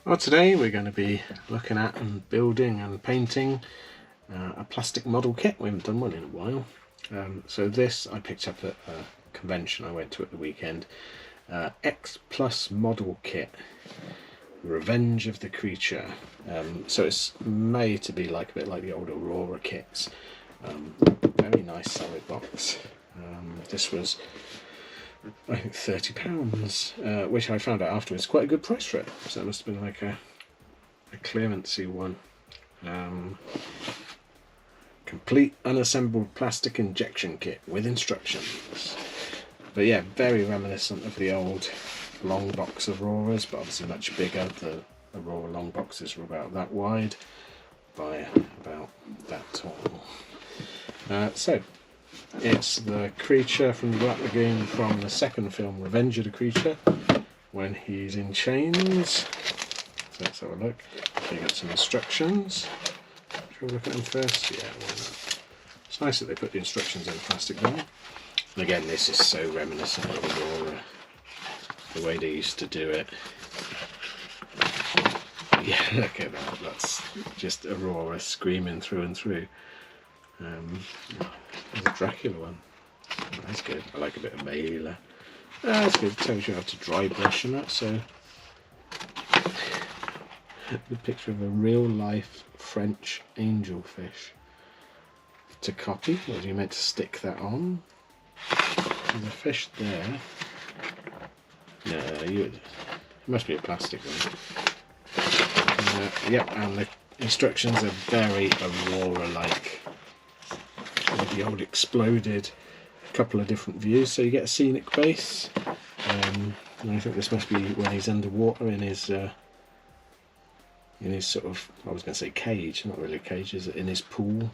Well, today we're going to be looking at and building and painting a plastic model kit. We haven't done one in a while. So this I picked up at a convention I went to at the weekend. X Plus model kit, Revenge of the Creature. So it's made to be like a bit like the old Aurora kits. Very nice solid box. This was, I think, £30, which I found out afterwards quite a good price for it. So it must have been like a clearancey one. Complete unassembled plastic injection kit with instructions. But yeah, very reminiscent of the old long box Auroras, but obviously much bigger. The Aurora long boxes were about that wide by about that tall. So it's the creature from the Black Lagoon from the second film, Revenge of the Creature, when he's in chains. So let's have a look. So you got some instructions. Shall we look at them first? Yeah, why not? It's nice that they put the instructions in plastic though. And again, this is so reminiscent of Aurora, the way they used to do it. Yeah, look at that. That's just Aurora screaming through and through. There's a Dracula one. Oh, that's good. I like a bit of Mailer. That's good. It tells you how to dry brush and that. So the picture of a real life French angelfish to copy. Or are you meant to stick that on? There's a fish there. No, it must be a plastic one. Yep, and the instructions are very Aurora-like. With the old exploded couple of different views, so you get a scenic base. And I think this must be when he's underwater in his sort of, I was going to say cage, not really a cage, is it, in his pool,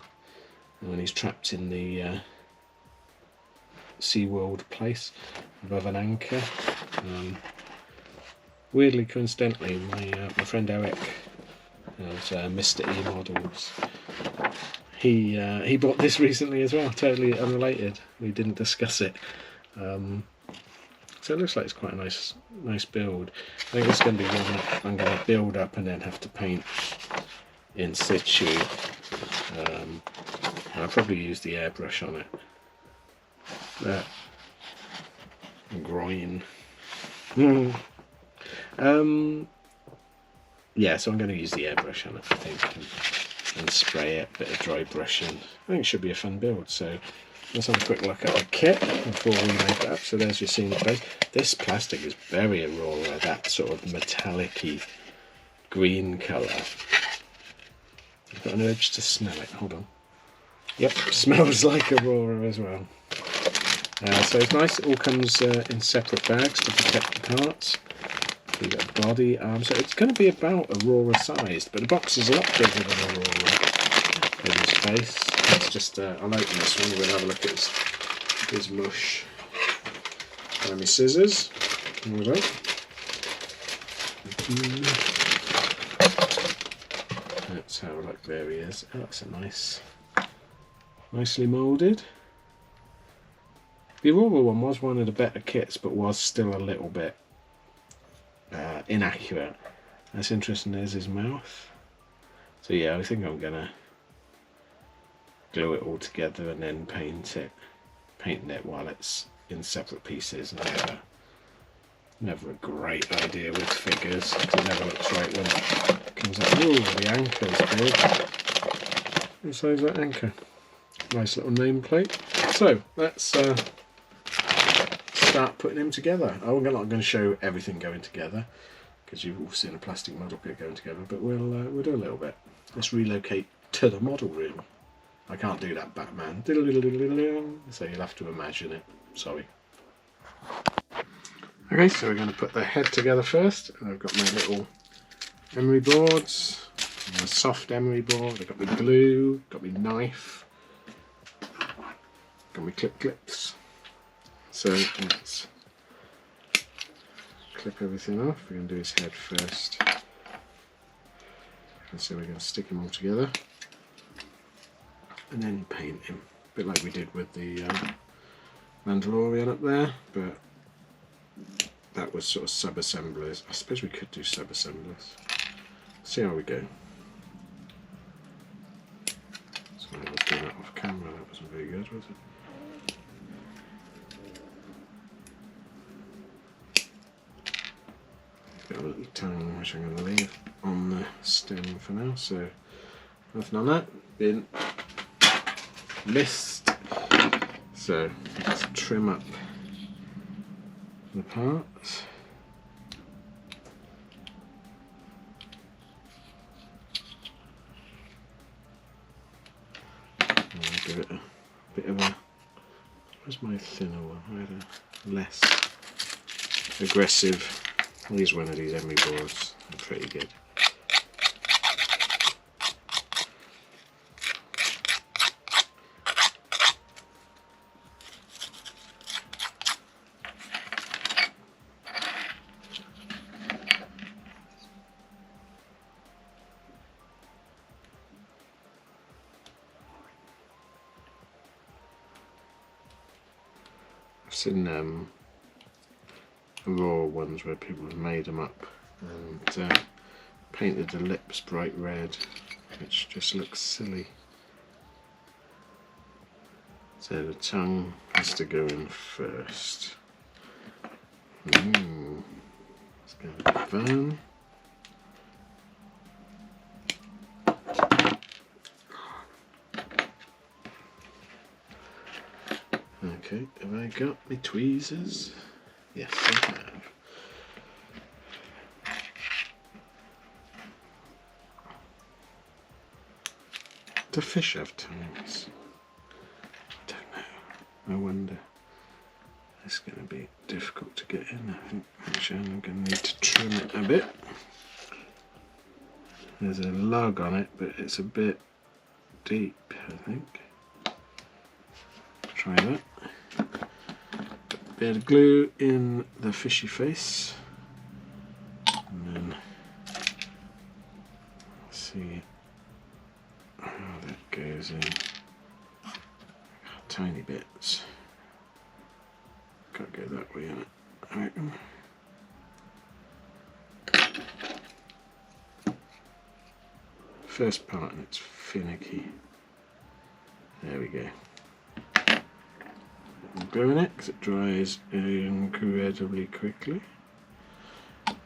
and when he's trapped in the SeaWorld place above an anchor. Weirdly, coincidentally, my friend Eric has Mr. E models. He bought this recently as well, totally unrelated. We didn't discuss it. So it looks like it's quite a nice build. I think it's going to be one that I'm going to build up and then have to paint in situ. And I'll probably use the airbrush on it. That groin. Yeah, so I'm going to use the airbrush on it, I think, and spray it, a bit of dry brushing. I think it should be a fun build. So let's have a quick look at the kit before we make it up. So there's your scenic base. This plastic is very Aurora, that sort of metallic-y green colour. I've got an urge to smell it. Hold on. Yep, smells like Aurora as well. So it's nice. It all comes in separate bags to protect the parts. So you've got body, arm. So it's going to be about Aurora sized, but the box is a lot bigger than Aurora in his face. Let's just, I'll open this one. We'll have a look at his mush. Grab my scissors. There we go. Let's have a look. There he is. Oh, that's a nicely moulded. The Aurora one was one of the better kits, but was still a little bit inaccurate. That's interesting. There's his mouth. So yeah, I think I'm gonna glue it all together and then painting it while it's in separate pieces. Never a great idea with figures. It never looks right when it comes out. Ooh, the anchor's big. What size is that anchor? Nice little nameplate. So let's start putting him together. I'm not going to show everything going together because you've all seen a plastic model kit going together, but we'll do a little bit. Let's relocate to the model room. I can't do that, Batman. So you'll have to imagine it. Sorry. Okay, so we're going to put the head together first. I've got my little emery boards, a soft emery board. I've got my glue, got my knife, got my clips. So let's clip everything off. We're going to do his head first. And so we're going to stick them all together and then paint him, a bit like we did with the Mandalorian up there, but that was sort of sub-assemblers. I suppose we could do sub-assemblers. see how we go. Sorry, I was doing that off camera, that wasn't very good, was it? Got a little tongue which I'm going to leave on the stem for now, so nothing on that. Been missed. So let's trim up the parts. I'll give it a bit of a, where's my thinner one? I had a less aggressive. I'll use one of these emery boards, they're pretty good. I've seen raw ones where people have made them up and painted the lips bright red, which just looks silly. So the tongue has to go in first. It's going to be fun. Okay, have I got my tweezers? Yes, I have. Do fish have tongues? I don't know. I wonder. It's going to be difficult to get in, I think. Actually, I'm going to need to trim it a bit. There's a lug on it, but it's a bit deep, I think. Try that. Bit of glue in the fishy face, and then see how that goes in. Tiny bits. Can't go that way in it, I reckon. First part, and it's finicky. There we go. I'm gluing it because it dries incredibly quickly, and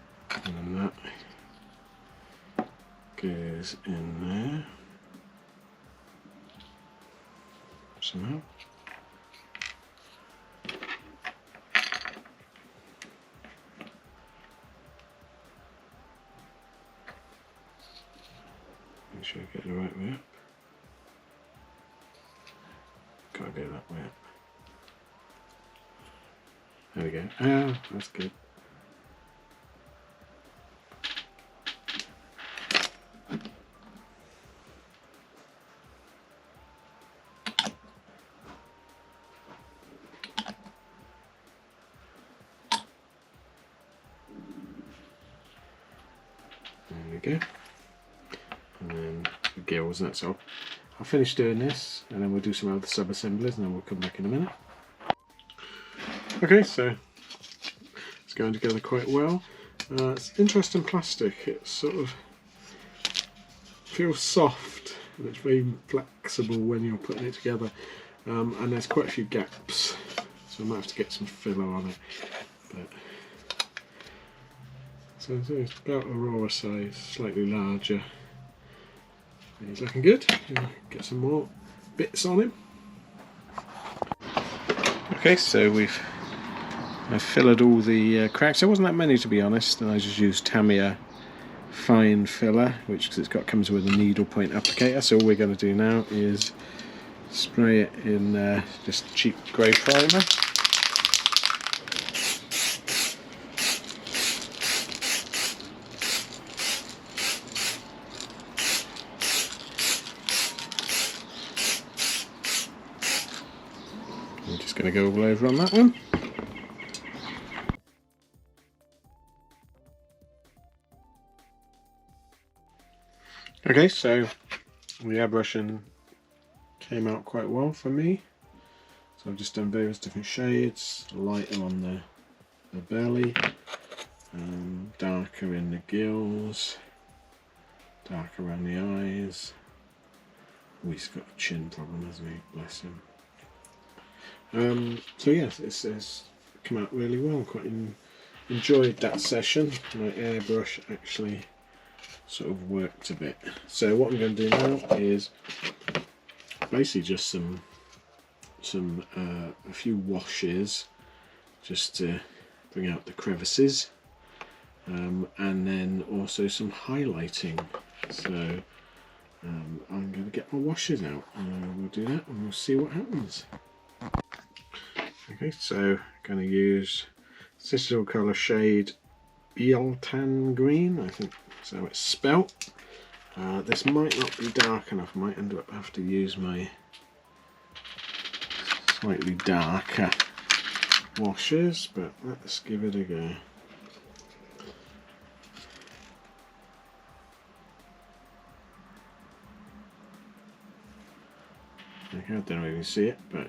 then that goes in there somehow. Make sure I get the right way up. Can't go that way up. There we go. Ah, that's good. There we go. And then the gills, and that's all. I'll finish doing this, and then we'll do some other sub-assemblies, and then we'll come back in a minute. Okay, so it's going together quite well. It's interesting plastic. It sort of feels soft and it's very flexible when you're putting it together. And there's quite a few gaps, so I might have to get some filler on it. But so it's about Aurora size, slightly larger. He's looking good. Get some more bits on him. Okay, so I've fillered all the cracks. There wasn't that many, to be honest, and I just used Tamiya fine filler, which comes with a needle point applicator. So all we're going to do now is spray it in just cheap grey primer. I'm just going to go all over on that one. Okay, so the airbrushing came out quite well for me. So I've just done various different shades, lighter on the belly, darker in the gills, dark around the eyes. Oh, he's got a chin problem, hasn't he? Bless him. So yes, it's come out really well. Quite enjoyed that session. My airbrush actually sort of worked a bit. So what I'm going to do now is basically just a few washes just to bring out the crevices, and then also some highlighting. So I'm going to get my washes out and we'll do that and we'll see what happens. Okay, so going to use this little colour shade Bialtan Green, I think that's how it's spelt. This might not be dark enough, I might end up have to use my slightly darker washes, but let's give it a go. Okay, I don't know if you can see it, but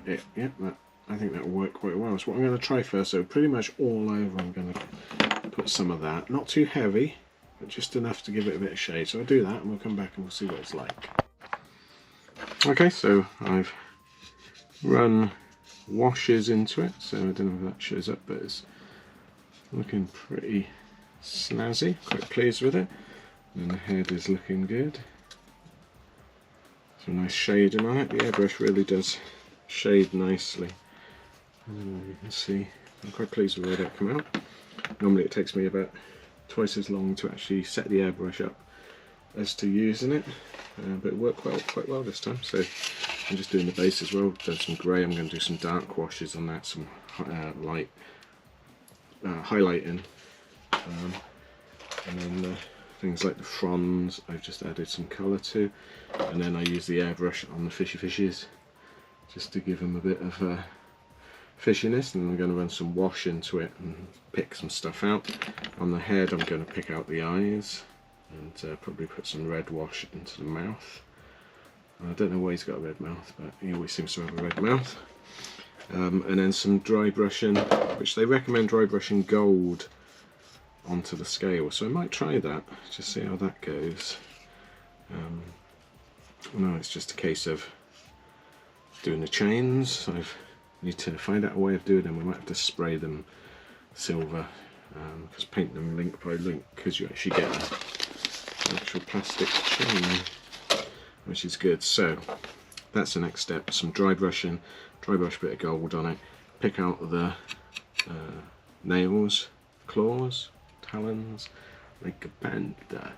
I think that will work quite well. So what I'm going to try first, so pretty much all over I'm going to put some of that, not too heavy, but just enough to give it a bit of shade. So I'll do that and we'll come back and we'll see what it's like. Okay, so I've run washes into it, so I don't know if that shows up, but it's looking pretty snazzy, quite pleased with it. And the head is looking good. Some nice shading on it. The airbrush really does shade nicely. You can see I'm quite pleased with the way that came out. Normally it takes me about twice as long to actually set the airbrush up as to using it, but it worked quite well this time. So I'm just doing the base as well. Done some grey. I'm going to do some dark washes on that, some light highlighting, and then things like the fronds I've just added some colour to, and then I use the airbrush on the fishes just to give them a bit of fishiness, and I'm going to run some wash into it and pick some stuff out. On the head I'm going to pick out the eyes and probably put some red wash into the mouth. I don't know why he's got a red mouth, but he always seems to have a red mouth. And then some dry brushing, which they recommend dry brushing gold onto the scale, so I might try that, just see how that goes. No, it's just a case of doing the chains. I need to find out a way of doing them. We might have to spray them silver, because paint them link by link, because you actually get an actual plastic chain, which is good. So that's the next step, some dry brushing, dry brush a bit of gold on it, pick out the nails, claws, talons, like a panda.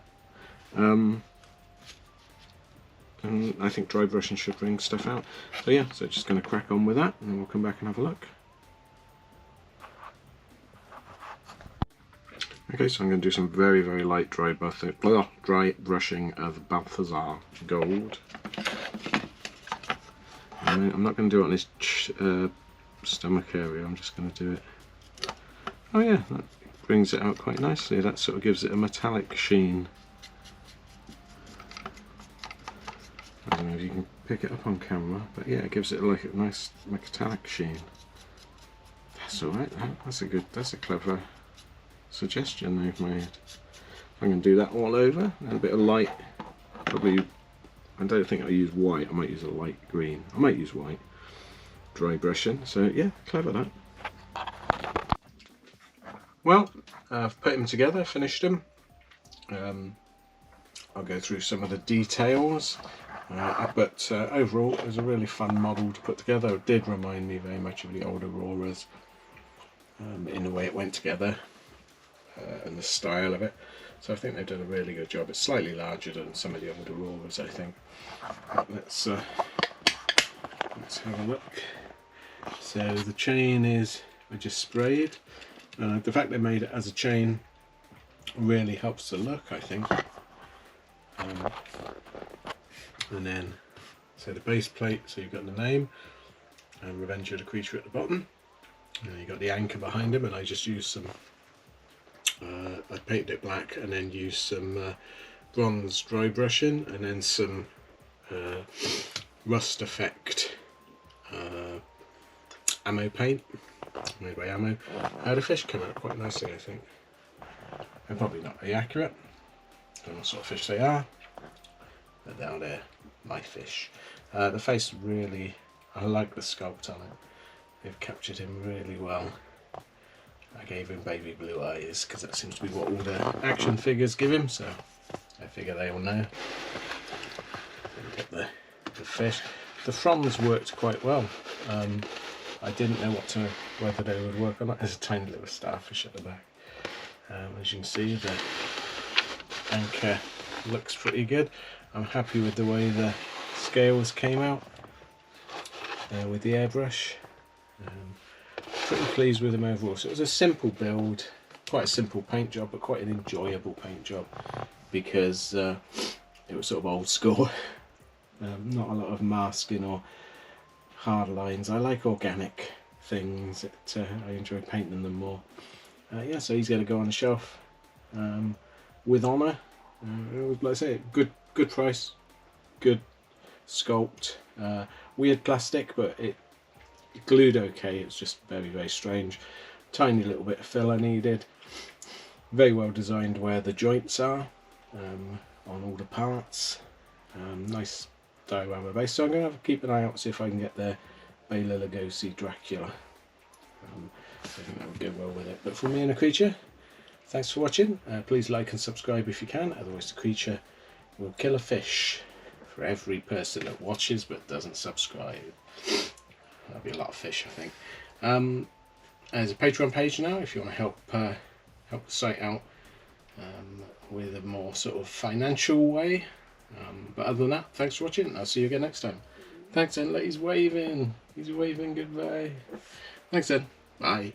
And I think dry brushing should bring stuff out. So yeah, so just going to crack on with that and then we'll come back and have a look. Okay, so I'm going to do some very light dry brushing of Balthazar Gold. And I'm not going to do it on his stomach area, I'm just going to do it. Oh yeah, that brings it out quite nicely. That sort of gives it a metallic sheen. I don't know if you can pick it up on camera, but yeah, it gives it like a nice metallic sheen. That's alright, that's a clever suggestion they've made. I'm going to do that all over, and a bit of light, probably, I don't think I'll use white, I might use a light green, I might use white, dry brushing, so yeah, clever that. Well, I've put them together, finished them. I'll go through some of the details, but overall it was a really fun model to put together. It did remind me very much of the old Auroras in the way it went together and the style of it. So I think they've done a really good job. It's slightly larger than some of the old Auroras, I think. But let's have a look. So the chain is, I just sprayed. The fact they made it as a chain really helps the look, I think. And then, so the base plate, so you've got the name and Revenge of the Creature at the bottom. And you've got the anchor behind him, and I just used some, I painted it black and then used some bronze dry brushing and then some rust effect ammo paint made by Ammo. The fish come out quite nicely, I think. They're probably not very accurate, don't know what sort of fish they are, but now they're my fish. The face really, I like the sculpt on it. They've captured him really well. I gave him baby blue eyes because that seems to be what all the action figures give him, so I figure they all know. Get the fish. The fronds worked quite well. I didn't know whether they would work or not. There's a tiny little starfish at the back. As you can see, the anchor looks pretty good. I'm happy with the way the scales came out with the airbrush. Pretty pleased with them overall. So it was a simple build, quite a simple paint job, but quite an enjoyable paint job because it was sort of old school. Not a lot of masking or hard lines. I like organic things. I enjoy painting them more. Yeah, so he's going to go on the shelf with honour. Like I say, good price, good sculpt. Weird plastic, but it glued okay. It's just very strange. Tiny little bit of fill I needed. Very well designed where the joints are on all the parts. Nice diorama base. So I'm going to keep an eye out, see if I can get the Bela Lugosi Dracula. I think that would go well with it. But from me and a creature, thanks for watching. Please like and subscribe if you can, otherwise the creature will kill a fish for every person that watches but doesn't subscribe. That'll be a lot of fish, I think. There's a Patreon page now if you want to help the site out with a more sort of financial way. But other than that, thanks for watching. I'll see you again next time. Thanks then. He's waving. He's waving goodbye. Thanks then. Bye.